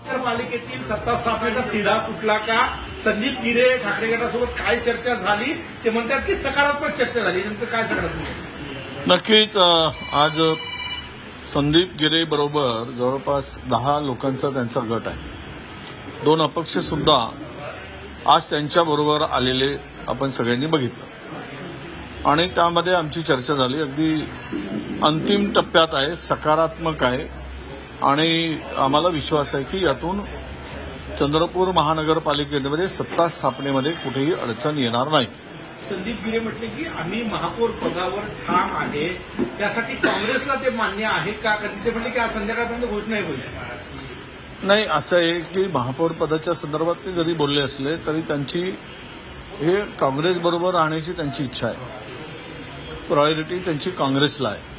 महानगरपालिकेतील सत्ता स्थापनेचा तिढा सुटला का? संदीप गिरे ठाकरे गटासोबत काय चर्चा झाली? ते म्हणतात की सकारात्मक चर्चा झाली. नेमकं काय सकारात्मक? नक्कीच आज संदीप गिरे बरोबर जवळपास 10 लोकांचा त्यांचा गट आहे. 2 अपक्ष सुद्धा आज त्यांच्याबरोबर आलेले आपण सगळ्यांनी बघितलं आणि त्यामध्ये आमची चर्चा झाली. अगदी अंतिम टप्प्यात आहे, सकारात्मक आहे आणि आम्हाला विश्वास आहे की यातून चंद्रपूर महानगरपालिकेमध्ये सत्ता स्थापनेमध्ये कुठेही अडचण येणार नाही. संदीप गिरे म्हटले की आम्ही महापौर पदावर ठाम आहे, त्यासाठी काँग्रेसला ते मान्य आहे का? ते म्हटले की आज संध्याकाळपर्यंत घोषणा होईल. नाही, असं आहे की महापौर पदाच्या संदर्भात ते जरी बोलले असले तरी त्यांची हे काँग्रेसबरोबर राहण्याची त्यांची इच्छा आहे. प्रायोरिटी त्यांची काँग्रेसला आहे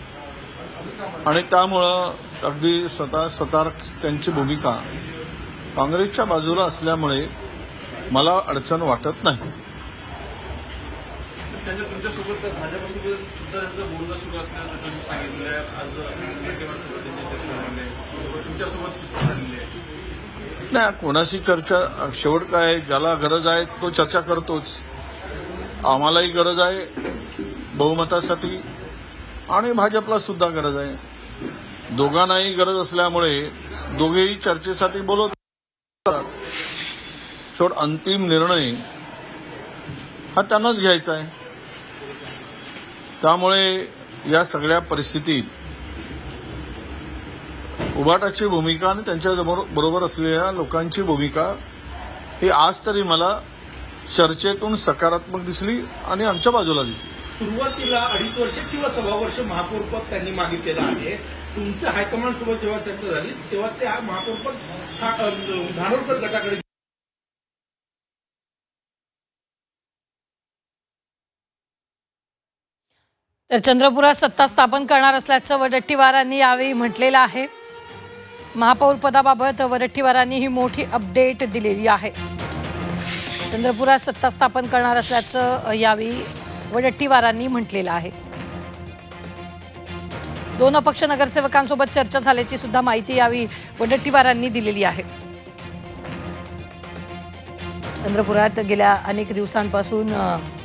आणि त्यामुळं अगदी स्वतः त्यांची भूमिका काँग्रेसच्या बाजूला असल्यामुळे मला अडचण वाटत नाही. तुमच्यासोबत भाजपसोबत सुद्धा त्यांचं बोलणं सुरू असल्याचं तुम्ही सांगितलं. आज तुमच्यासोबत झालेली आहे. नाही, कोणाशी चर्चा, शेवट काय, ज्याला गरज आहे तो चर्चा करतोच. आम्हालाही गरज आहे बहुमतासाठी आणि भाजपला सुद्धा गरज आहे. दोघांनाही गरज असल्यामुळे दोघेही चर्चेसाठी बोलत. शेवट अंतिम निर्णय हा त्यांनाच घ्यायचा आहे. त्यामुळे या सगळ्या परिस्थितीत उभाटाची भूमिका आणि त्यांच्या बरोबर असलेल्या लोकांची भूमिका ही आज तरी मला चर्चेतून सकारात्मक दिसली आणि आमच्या बाजूला दिसली. सुरुवातीला 2.5 वर्ष किंवा 1.25 वर्ष महापौर पद त्यांनी मागितलेलं आहे. तुमचं हायकमांड सोबत जेव्हा चर्चा झाली तेव्हा ते महापौर पद धानोरकर गटाकडे. तर चंद्रपुरात सत्ता स्थापन करणार असल्याचं वडट्टीवारांनी यावेळी म्हटलेलं आहे. महापौर पदाबाबत वडट्टीवारांनी ही मोठी अपडेट दिलेली आहे. चंद्रपुरात सत्ता स्थापन करणार असल्याचं यावेळी वडट्टीवारांनी म्हटलेलं आहे. 2 अपक्ष नगरसेवकांसोबत चर्चा झाल्याची सुद्धा माहिती यावेळी वडट्टीवारांनी दिलेली आहे. चंद्रपुरात गेल्या अनेक दिवसांपासून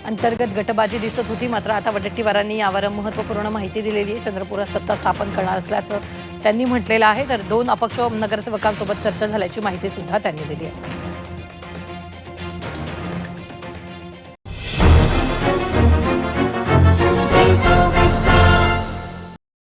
अंतर्गत गटबाजी दिसत होती, मात्र आता वडट्टीवारांनी यावर महत्त्वपूर्ण माहिती दिलेली आहे. चंद्रपुरात सत्ता स्थापन करणार असल्याचं त्यांनी म्हटलेलं आहे. तर 2 अपक्ष नगरसेवकांसोबत चर्चा झाल्याची माहिती सुद्धा त्यांनी दिली आहे.